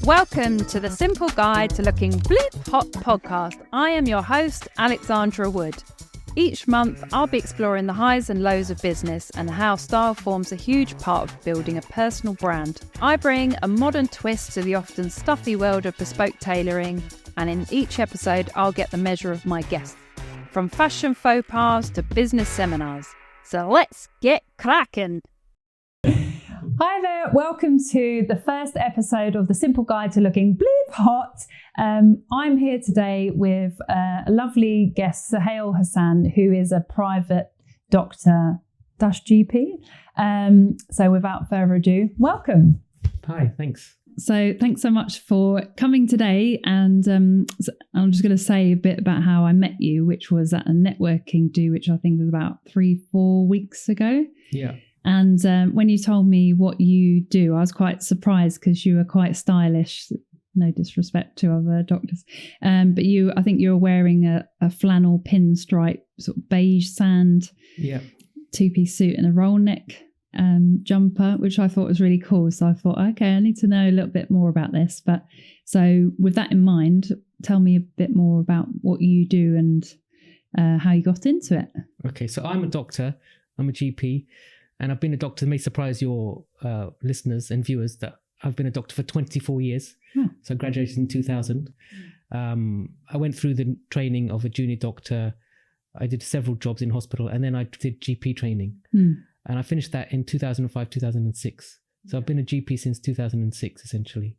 Welcome to the Simple Guide to Looking Hot podcast. I am your host, Alexandra Wood. Each month, I'll be exploring the highs and lows of business and how style forms a huge part of building a personal brand. I bring a modern twist to the often stuffy world of bespoke tailoring, and in each episode, I'll get the measure of my guests, from fashion faux pas to business seminars. So let's get cracking. Hi there, welcome to the first episode of the Simple Guide to Looking Hot. I'm here today with a lovely guest, Suhail Hussain, who is a private doctor GP. So without further ado, welcome. Hi, thanks. So thanks so much for coming today. And I'm just going to say a bit about how I met you, which was at a networking do, which I think was about 3-4 weeks ago. Yeah. And when you told me what you do, I was quite surprised because you were quite stylish. No disrespect to other doctors. But I think you were wearing a flannel pinstripe, sort of beige sand, two-piece suit and a roll neck jumper, which I thought was really cool. So I thought, okay, I need to know a little bit more about this. But so with that in mind, tell me a bit more about what you do and how you got into it. Okay, so I'm a doctor. I'm a GP. And I've been a doctor. It may surprise your listeners and viewers that I've been a doctor for 24 years. So I graduated in 2000. I went through the training of a junior doctor. I did several jobs in hospital, and then I did GP training. And I finished that in 2005, 2006. So I've been a GP since 2006, essentially.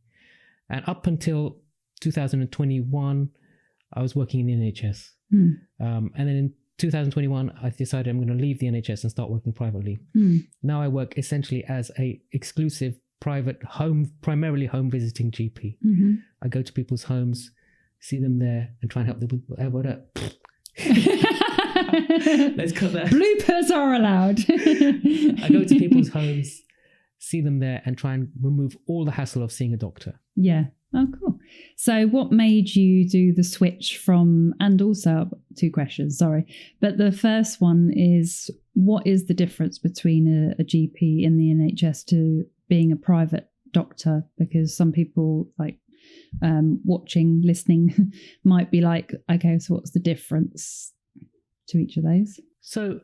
And up until 2021, I was working in the NHS. And then in 2021, I decided I'm going to leave the NHS and start working privately. Now I work essentially as a exclusive private primarily home visiting GP. I go to people's homes, see them there, and try and help them with Let's cut that. Bloopers are allowed. I go to people's homes, see them there, and try and remove all the hassle of seeing a doctor. Yeah. Oh, cool. So what made you do the switch from, and also 2 questions, sorry. But the first one is, what is the difference between a GP in the NHS to being a private doctor? Because some people watching, listening might be like, okay, so what's the difference to each of those? So,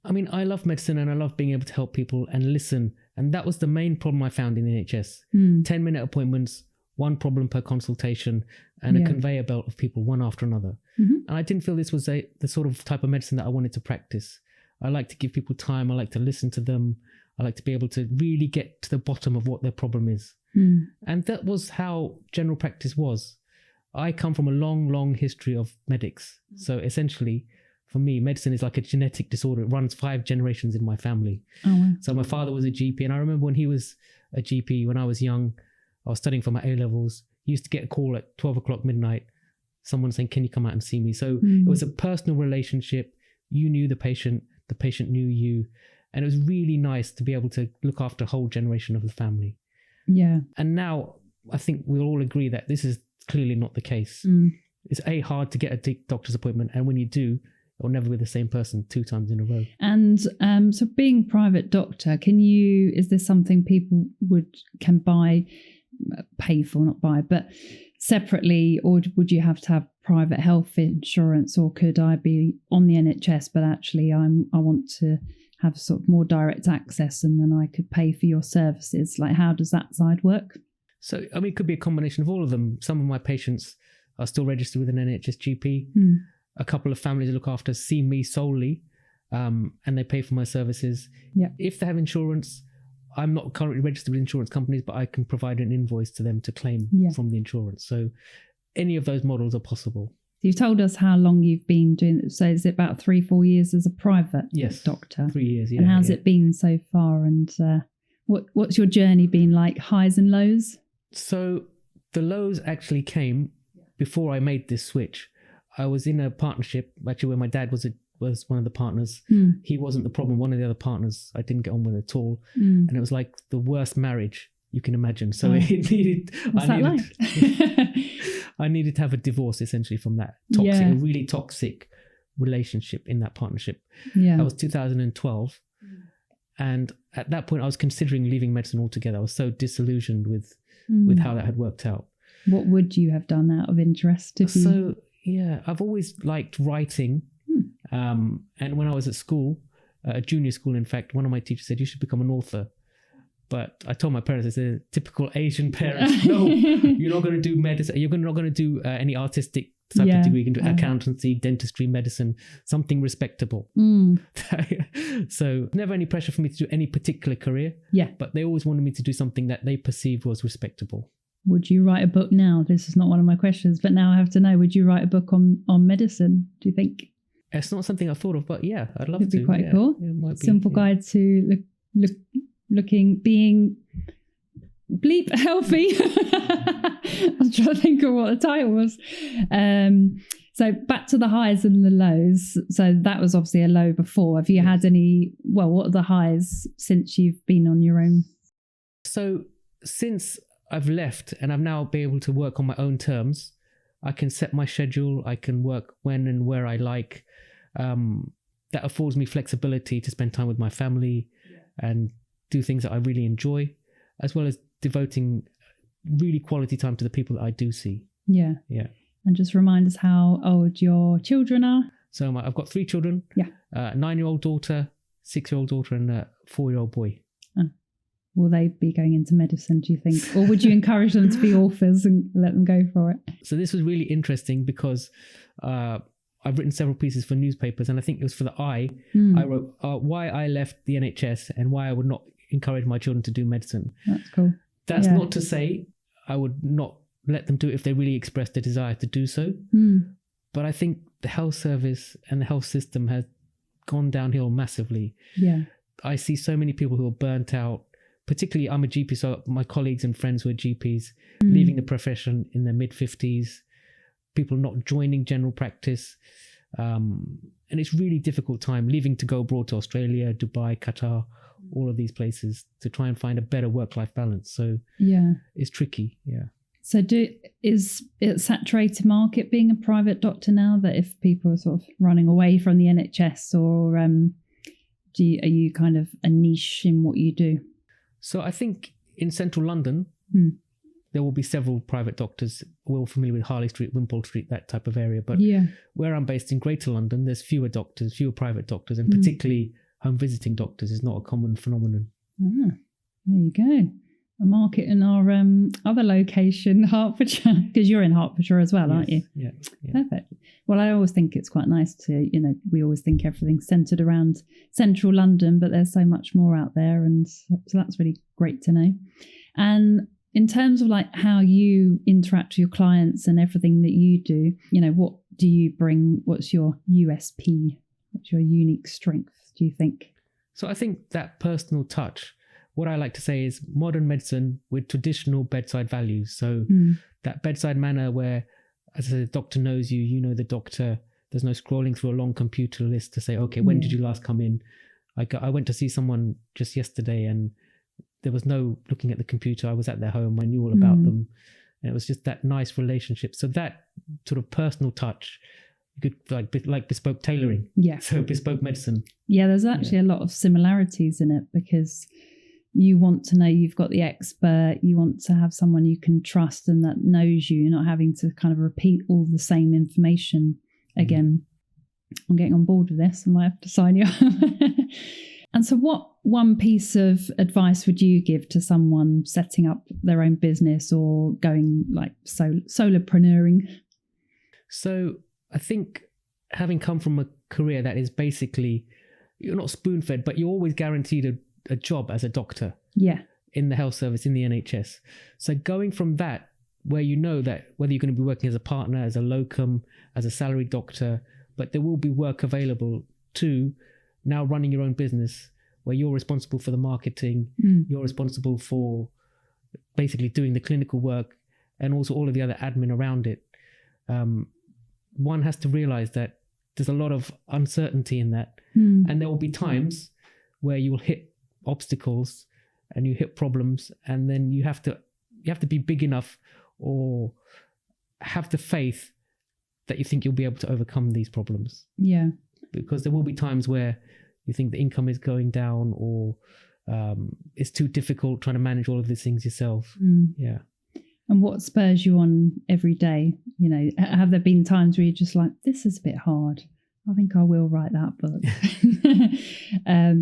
I mean, I love medicine and I love being able to help people and listen. And that was the main problem I found in the NHS. 10-minute appointments, 1 problem per consultation, and a conveyor belt of people, one after another. And I didn't feel this was the sort of type of medicine that I wanted to practice. I like to give people time. I like to listen to them. I like to be able to really get to the bottom of what their problem is. And that was how general practice was. I come from a long, long history of medics. So essentially, for me, medicine is like a genetic disorder. It runs 5 generations in my family. Oh, wow. So my father was a GP, and I remember when he was a GP, when I was young, I was studying for my A-levels. Used to get a call at 12 o'clock midnight, someone saying, can you come out and see me? So it was a personal relationship. You knew the patient knew you. And it was really nice to be able to look after a whole generation of the family. Yeah. And now I think we'll all agree that this is clearly not the case. It's hard to get a doctor's appointment. And when you do, it'll never be the same person 2 times in a row. And so being private doctor, is this something people can pay for, not buy, but separately, or would you have to have private health insurance, or could I be on the NHS but actually I want to have sort of more direct access and then I could pay for your services? Like, how does that side work? So, I mean, it could be a combination of all of them. Some of my patients are still registered with an NHS GP. A couple of families I look after see me solely, and they pay for my services. If they have insurance, I'm not currently registered with insurance companies, but I can provide an invoice to them to claim from the insurance. So any of those models are possible. You've told us how long you've been doing it. So is it about 3-4 years as a private doctor? 3 years, yeah. And how's it been so far? And what's your journey been like, highs and lows? So the lows actually came before I made this switch. I was in a partnership, actually, where my dad was one of the partners. He wasn't the problem. One of the other partners I didn't get on with at all. And it was like the worst marriage you can imagine. So I needed to have a divorce essentially from that a really toxic relationship in that partnership. That was 2012. And at that point I was considering leaving medicine altogether. I was so disillusioned with with how that had worked out. What would you have done out of interest? So, yeah, I've always liked writing. And when I was at school, junior school, in fact, one of my teachers said, you should become an author. But I told my parents, as a typical Asian parents, no, you're not going to do medicine. You're not going to do any artistic type of degree. You can do accountancy, dentistry, medicine, something respectable. So never any pressure for me to do any particular career. Yeah. But they always wanted me to do something that they perceived was respectable. Would you write a book now? This is not one of my questions, but now I have to know, would you write a book on medicine, do you think? It's not something I thought of, but yeah, I'd love to. It'd be quite cool. Simple guide to being bleep healthy. I was trying to think of what the title was. So back to the highs and the lows. So that was obviously a low before. Have you had any, what are the highs since you've been on your own? So since I've left and I've now been able to work on my own terms, I can set my schedule. I can work when and where I like. That affords me flexibility to spend time with my family and do things that I really enjoy, as well as devoting really quality time to the people that I do see. Yeah. Yeah. And just remind us how old your children are. So I've got 3 children. Yeah. 9-year-old daughter, 6-year-old daughter, and a 4-year-old boy. Will they be going into medicine, do you think? Or would you encourage them to be authors and let them go for it? So this was really interesting because I've written several pieces for newspapers, and I think it was for the I wrote why I left the NHS and why I would not encourage my children to do medicine. That's cool. That's not to say I would not let them do it if they really expressed a desire to do so. But I think the health service and the health system has gone downhill massively. Yeah. I see so many people who are burnt out. Particularly, I'm a GP, so my colleagues and friends who are GPs leaving the profession in their mid-50s, people not joining general practice. And it's really difficult time leaving to go abroad to Australia, Dubai, Qatar, all of these places to try and find a better work-life balance. So it's tricky, So is it a saturated market being a private doctor now, that if people are sort of running away from the NHS, or are you kind of a niche in what you do? So I think in central London, there will be several private doctors. We're all familiar with Harley Street, Wimpole Street, that type of area. But where I'm based in Greater London, there's fewer doctors, fewer private doctors, and particularly home visiting doctors is not a common phenomenon. There you go. A market in our other location, Hertfordshire, because you're in Hertfordshire as well, aren't you? Yeah. Perfect. Well, I always think it's quite nice to, we always think everything's centred around central London, but there's so much more out there. And so that's really great to know. And in terms of like how you interact with your clients and everything that you do, what do you bring? What's your USP? What's your unique strength, do you think? So I think that personal touch, what I like to say is modern medicine with traditional bedside values. So that bedside manner where, as the doctor knows you, you know the doctor. There's no scrolling through a long computer list to say, okay, when did you last come in? I went to see someone just yesterday and there was no looking at the computer. I was at their home. I knew all about them. And it was just that nice relationship. So that sort of personal touch, you could like bespoke tailoring. Yeah. So bespoke medicine. Yeah, there's actually a lot of similarities in it, because you want to know you've got the expert, you want to have someone you can trust and that knows you. You're not having to kind of repeat all the same information again. I'm getting on board with this. I might have to sign you up. And so what one piece of advice would you give to someone setting up their own business or going like solopreneuring? So I think having come from a career that is basically, you're not spoon-fed, but you're always guaranteed a job as a doctor in the health service, in the NHS. So going from that, where you know that whether you're going to be working as a partner, as a locum, as a salaried doctor, but there will be work available, to now running your own business where you're responsible for the marketing, you're responsible for basically doing the clinical work and also all of the other admin around it. One has to realize that there's a lot of uncertainty in that. And there will be times where you will hit obstacles and you hit problems, and then you have to be big enough or have the faith that you think you'll be able to overcome these problems. Yeah. Because there will be times where you think the income is going down, or it's too difficult trying to manage all of these things yourself. Yeah. what spurs you on every day? You know, have there been times where you're just like, this is a bit hard, I think I will write that book?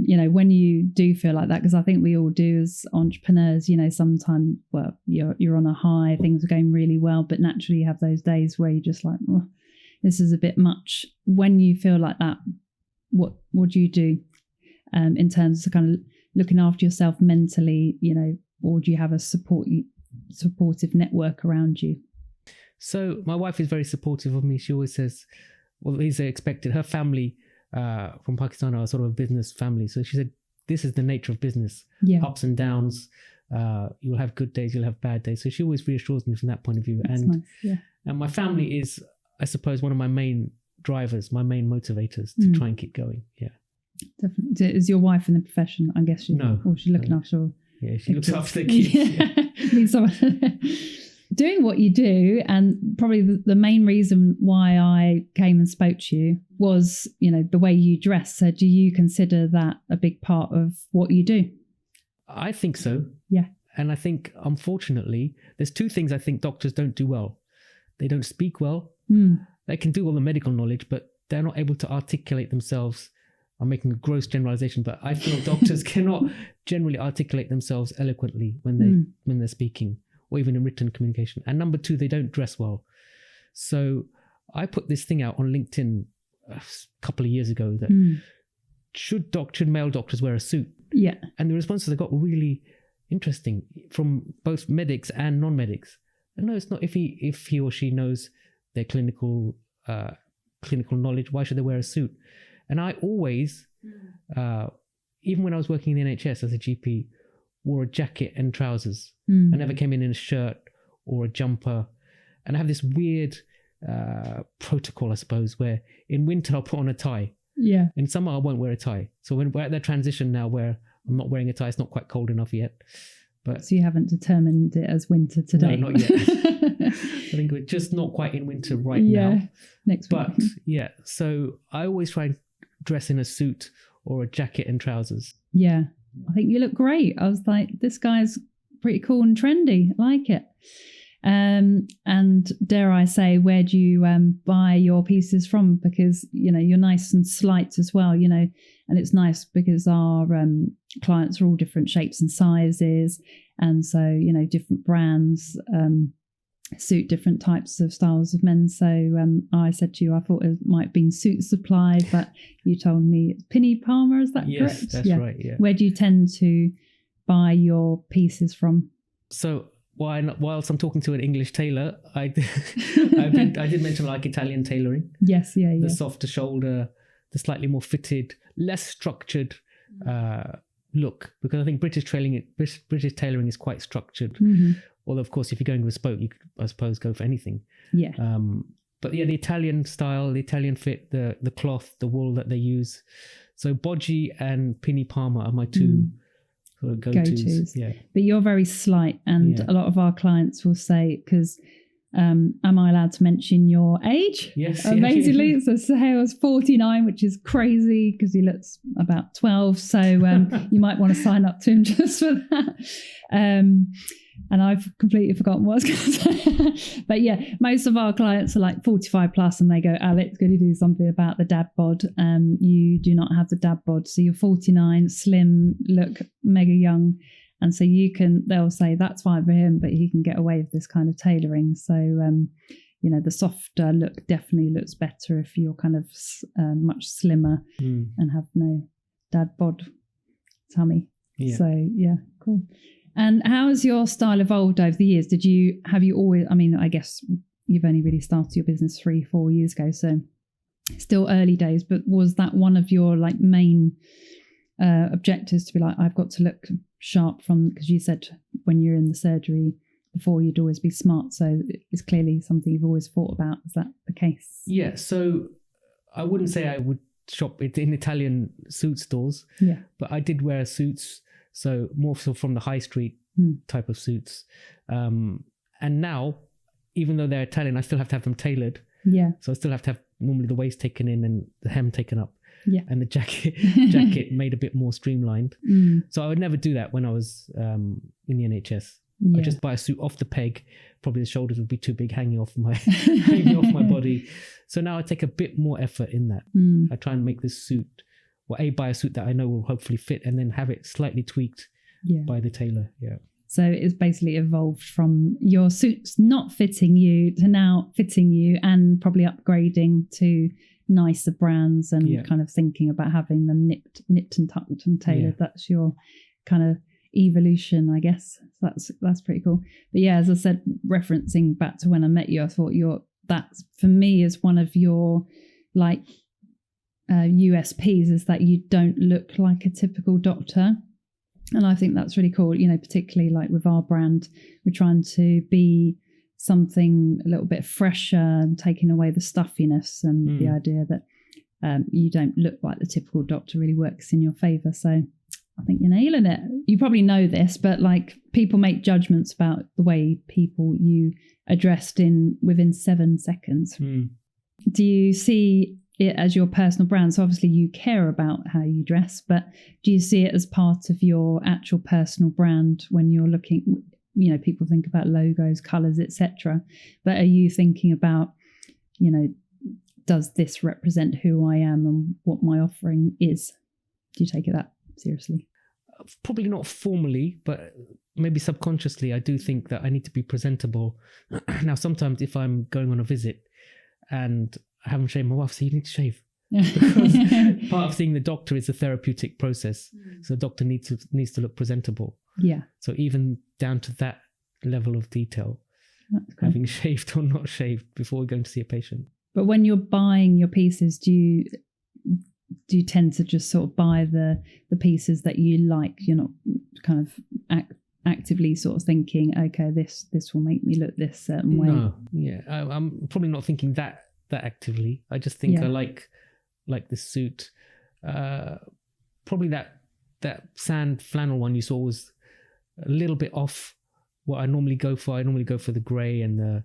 You know, when you do feel like that, because I think we all do as entrepreneurs, you know, sometimes, well, you're on a high, things are going really well, but naturally you have those days where you're just like, oh, this is a bit much. When you feel like that, what do you do in terms of kind of looking after yourself mentally, you know, or do you have a supportive network around you? So my wife is very supportive of me. She always says, well, these are expected. Her family from Pakistan are sort of a business family. So she said, this is the nature of business. Yeah. Ups and downs. You'll have good days, you'll have bad days. So she always reassures me from that point of view. That's nice. Yeah. And my family is, I suppose, one of my main drivers, my main motivators to try and keep going. Yeah. Definitely. Is your wife in the profession? I guess she's looking after. Yeah, she looks after the kids. Yeah. Doing what you do, and probably the main reason why I came and spoke to you was, you know, the way you dress. So do you consider that a big part of what you do? I think so. Yeah. And I think, unfortunately, there's two things I think doctors don't do well. They don't speak well. They can do all the medical knowledge, but they're not able to articulate themselves. I'm making a gross generalization, but I feel doctors cannot generally articulate themselves eloquently when they're speaking, or even in written communication. And number two, they don't dress well. So I put this thing out on LinkedIn a couple of years ago that should male doctors wear a suit? Yeah. And the responses I got were really interesting from both medics and non-medics. And no, it's not. If he or she knows their clinical knowledge, why should they wear a suit? And I always, even when I was working in the NHS as a GP, wore a jacket and trousers. I never came in a shirt or a jumper. And I have this weird protocol, I suppose, where in winter I'll put on a tie. Yeah. In summer I won't wear a tie. So when we're at that transition now where I'm not wearing a tie, it's not quite cold enough yet. But so you haven't determined it as winter today? No, not yet. I think we're just not quite in winter now. Next week. But yeah, so I always try and dress in a suit or a jacket and trousers. Yeah, I think you look great. I was like, this guy's pretty cool and trendy. I like it. And dare I say, where do you buy your pieces from? Because, you know, you're nice and slight as well, you know, and it's nice because our clients are all different shapes and sizes. And so, you know, different brands suit different types of styles of men. So I said to you, I thought it might have been Suit Supply, but you told me it's Pinny Palmer. Is that correct? Yes, that's right. Yeah. Where do you tend to buy your pieces from? So whilst I'm talking to an English tailor, I did mention like Italian tailoring. Yes, yeah. The softer shoulder, the slightly more fitted, less structured look, because I think British tailoring is quite structured. Although, of course, if you're going bespoke, you could, I suppose, go for anything. Yeah. But yeah, the Italian style, the Italian fit, the cloth, the wool that they use. So Bodgy and Pinny Palmer are my two sort of go-tos. Yeah. But you're very slight, and a lot of our clients will say, because am I allowed to mention your age? Yes. Amazingly. Yeah. So Suhail's 49, which is crazy because he looks about 12. So you might want to sign up to him just for that. And I've completely forgotten what I was going to say. But yeah, most of our clients are like 45 plus and they go, Alex, going to do something about the dad bod. You do not have the dad bod. So you're 49, slim, look mega young. And so they'll say that's fine for him, but he can get away with this kind of tailoring. So, you know, the softer look definitely looks better if you're kind of much slimmer and have no dad bod tummy. Yeah. So yeah, cool. And how has your style evolved over the years? Have you always, I mean, I guess you've only really started your business 3-4 years ago, so still early days, but was that one of your like main objectives to be like, I've got to look sharp because you said when you're in the surgery before you'd always be smart. So it's clearly something you've always thought about. Is that the case? Yeah. So I wouldn't say I would shop in Italian suit stores, but I did wear suits. So more so from the high street type of suits. And now, even though they're Italian, I still have to have them tailored. Yeah. So I still have to have normally the waist taken in and the hem taken up. Yeah. And the jacket made a bit more streamlined. So I would never do that when I was in the NHS. I just buy a suit off the peg. Probably the shoulders would be too big hanging off my body. So now I take a bit more effort in that. I try and make this suit, buy a suit that I know will hopefully fit, and then have it slightly tweaked by the tailor. Yeah. So it's basically evolved from your suits not fitting you to now fitting you, and probably upgrading to nicer brands and kind of thinking about having them nipped and tucked and tailored. That's your kind of evolution, I guess. So that's pretty cool. But yeah, as I said, referencing back to when I met you, I thought that's for me is one of your like USPs, is that you don't look like a typical doctor. And I think that's really cool, you know, particularly like with our brand, we're trying to be something a little bit fresher and taking away the stuffiness, and the idea that you don't look like the typical doctor really works in your favour. So I think you're nailing it. You probably know this, but like people make judgments about the way people you are dressed in within 7 seconds. Do you see it as your personal brand? So obviously you care about how you dress, but do you see it as part of your actual personal brand when you're looking, you know, people think about logos, colours, etc. But are you thinking about, you know, does this represent who I am and what my offering is? Do you take it that seriously? Probably not formally, but maybe subconsciously, I do think that I need to be presentable. Now, sometimes if I'm going on a visit and I haven't shaved, my wife says, you need to shave. Because part of seeing the doctor is a therapeutic process. So the doctor needs to look presentable. Yeah. So even down to that level of detail, having shaved or not shaved before we're going to see a patient. But when you're buying your pieces, do you tend to just sort of buy the pieces that you like? You're not kind of actively sort of thinking, okay, this will make me look this certain way. No, yeah, I'm probably not thinking that actively. I just think I like this suit. Probably that sand flannel one you saw was a little bit off what I normally go for. I normally go for the grey and the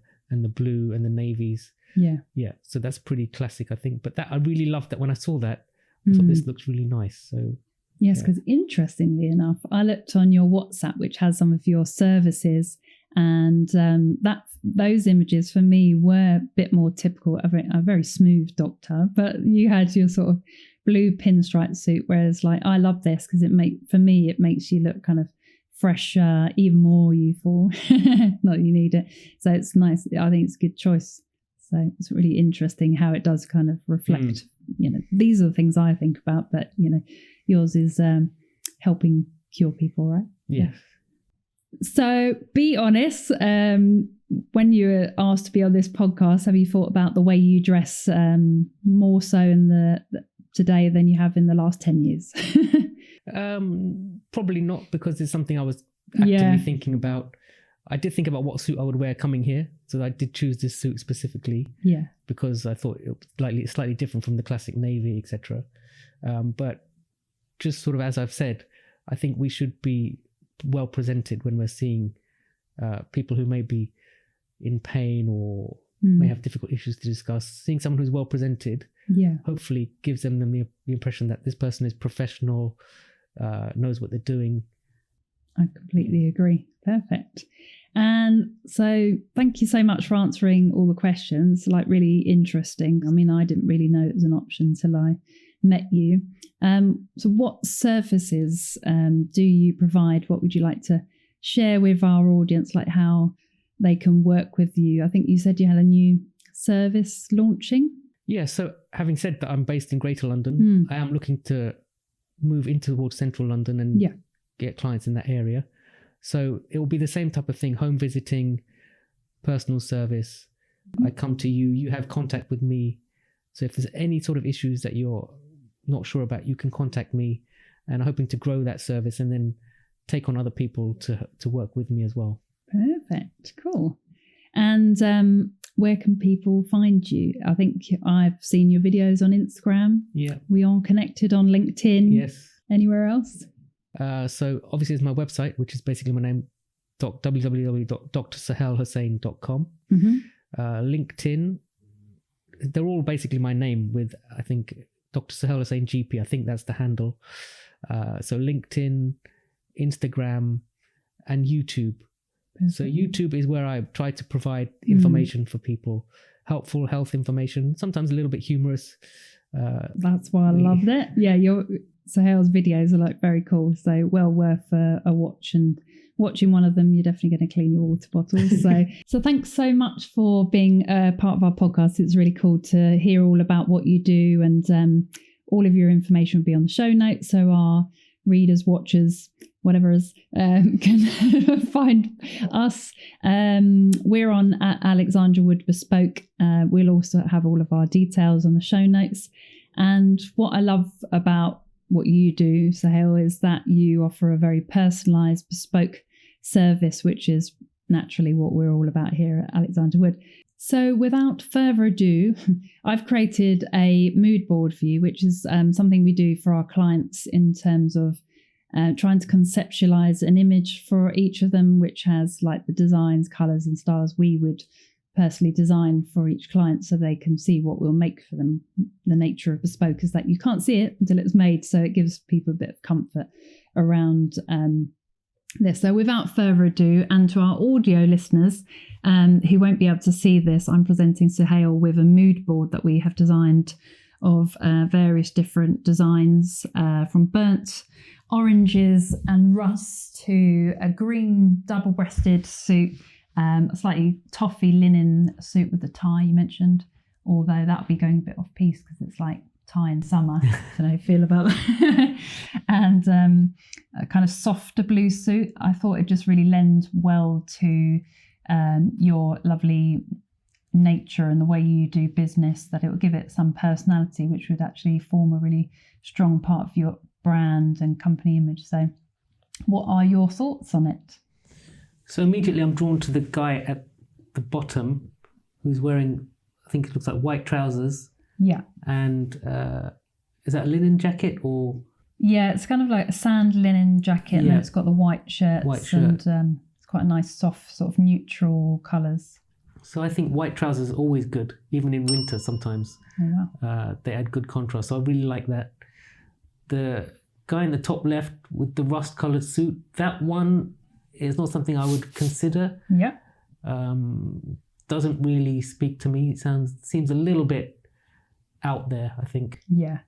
blue and the navies. Yeah. So that's pretty classic, I think. But that I really loved that when I saw that. I thought this looks really nice. So yes, because interestingly enough, I looked on your WhatsApp, which has some of your services, and those images for me were a bit more typical of a very smooth doctor. But you had your sort of blue pinstripe suit, whereas like I love this because it makes you look kind of fresher, even more youthful. Not that you need it, so it's nice. I think it's a good choice. So it's really interesting how it does kind of reflect. You know, these are the things I think about, but you know, yours is helping cure people, right? Yeah. So be honest. When you were asked to be on this podcast, have you thought about the way you dress more so in today than you have in the last 10 years? Probably not, because it's something I was actively thinking about. I did think about what suit I would wear coming here. So I did choose this suit specifically. Yeah. Because I thought it was slightly different from the classic navy, etc. But just sort of as I've said, I think we should be well presented when we're seeing people who may be in pain or may have difficult issues to discuss. Seeing someone who's well presented hopefully gives them the impression that this person is professional, knows what they're doing. I completely agree. Perfect. And so thank you so much for answering all the questions, like really interesting. I mean, I didn't really know it was an option till I met you. So what services do you provide? What would you like to share with our audience, like how they can work with you? I think you said you had a new service launching. Yeah, so having said that, I'm based in Greater London. I am looking to move into towards central London and get clients in that area. So it will be the same type of thing: home visiting, personal service. I come to you, you have contact with me. So if there's any sort of issues that you're not sure about, you can contact me. And I'm hoping to grow that service and then take on other people to work with me as well. Perfect. Cool. And where can people find you? I think I've seen your videos on Instagram. Yeah. We are connected on LinkedIn. Yes. Anywhere else? So obviously it's my website, which is basically my name, www.drsuhailhussain.com. LinkedIn, they're all basically my name with, I think, Dr. Suhail Hussain GP. I think that's the handle. So LinkedIn, Instagram, and YouTube. So YouTube is where I try to provide information for people, helpful health information, sometimes a little bit humorous. That's why I loved it. Yeah, Suhail's videos are like very cool, so well worth a watch, and watching one of them you're definitely going to clean your water bottles. So thanks so much for being part of our podcast. It's really cool to hear all about what you do, and all of your information will be on the show notes, so our readers, watchers, whatever is can find us. We're on at Alexandra Wood Bespoke. We'll also have all of our details on the show notes. And what I love about what you do, Suhail, is that you offer a very personalised, bespoke service, which is naturally what we're all about here at Alexandra Wood. So without further ado, I've created a mood board for you, which is something we do for our clients in terms of trying to conceptualise an image for each of them, which has like the designs, colours and styles we would personally design for each client, so they can see what we'll make for them. The nature of bespoke is that you can't see it until it's made, so it gives people a bit of comfort around this. So without further ado, and to our audio listeners who won't be able to see this, I'm presenting Suhail with a mood board that we have designed of various different designs, from burnt oranges and rust to a green double-breasted suit, a slightly toffee linen suit with the tie you mentioned, although that'll be going a bit off piece because it's like tie in summer. I don't know how you feel about that. And a kind of softer blue suit. I thought it just really lends well to your lovely nature and the way you do business, that it will give it some personality, which would actually form a really strong part of your brand and company image. So what are your thoughts on it? So immediately I'm drawn to the guy at the bottom who's wearing, I think it looks like white trousers. Yeah. And is that a linen jacket or? Yeah, it's kind of like a sand linen jacket, and then it's got the white shirts. And it's quite a nice soft sort of neutral colours. So I think white trousers are always good, even in winter sometimes. Oh, wow. They add good contrast. So I really like that. The guy in the top left with the rust coloured suit, that one is not something I would consider. Yeah. Doesn't really speak to me. It seems a little bit out there, I think. Yeah.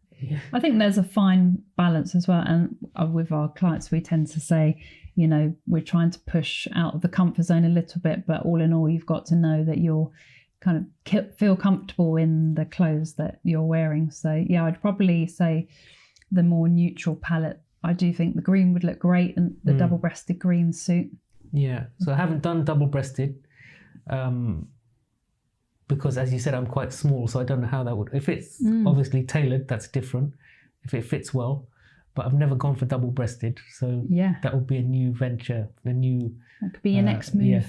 I think there's a fine balance as well. And with our clients, we tend to say, you know, we're trying to push out of the comfort zone a little bit, but all in all, you've got to know that you're kind of feel comfortable in the clothes that you're wearing. So yeah, I'd probably say the more neutral palette. I do think the green would look great, and the double-breasted green suit. Yeah, so I haven't done double-breasted because, as you said, I'm quite small, so I don't know how that would... If it's obviously tailored, that's different, if it fits well. But I've never gone for double-breasted, so that would be a new venture, a new... That could be your next move. Yeah.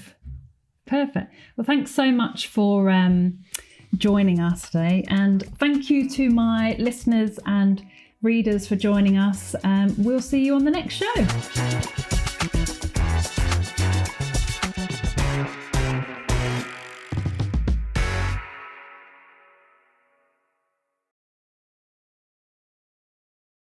Perfect. Well, thanks so much for joining us today, and thank you to my listeners and readers for joining us. We'll see you on the next show.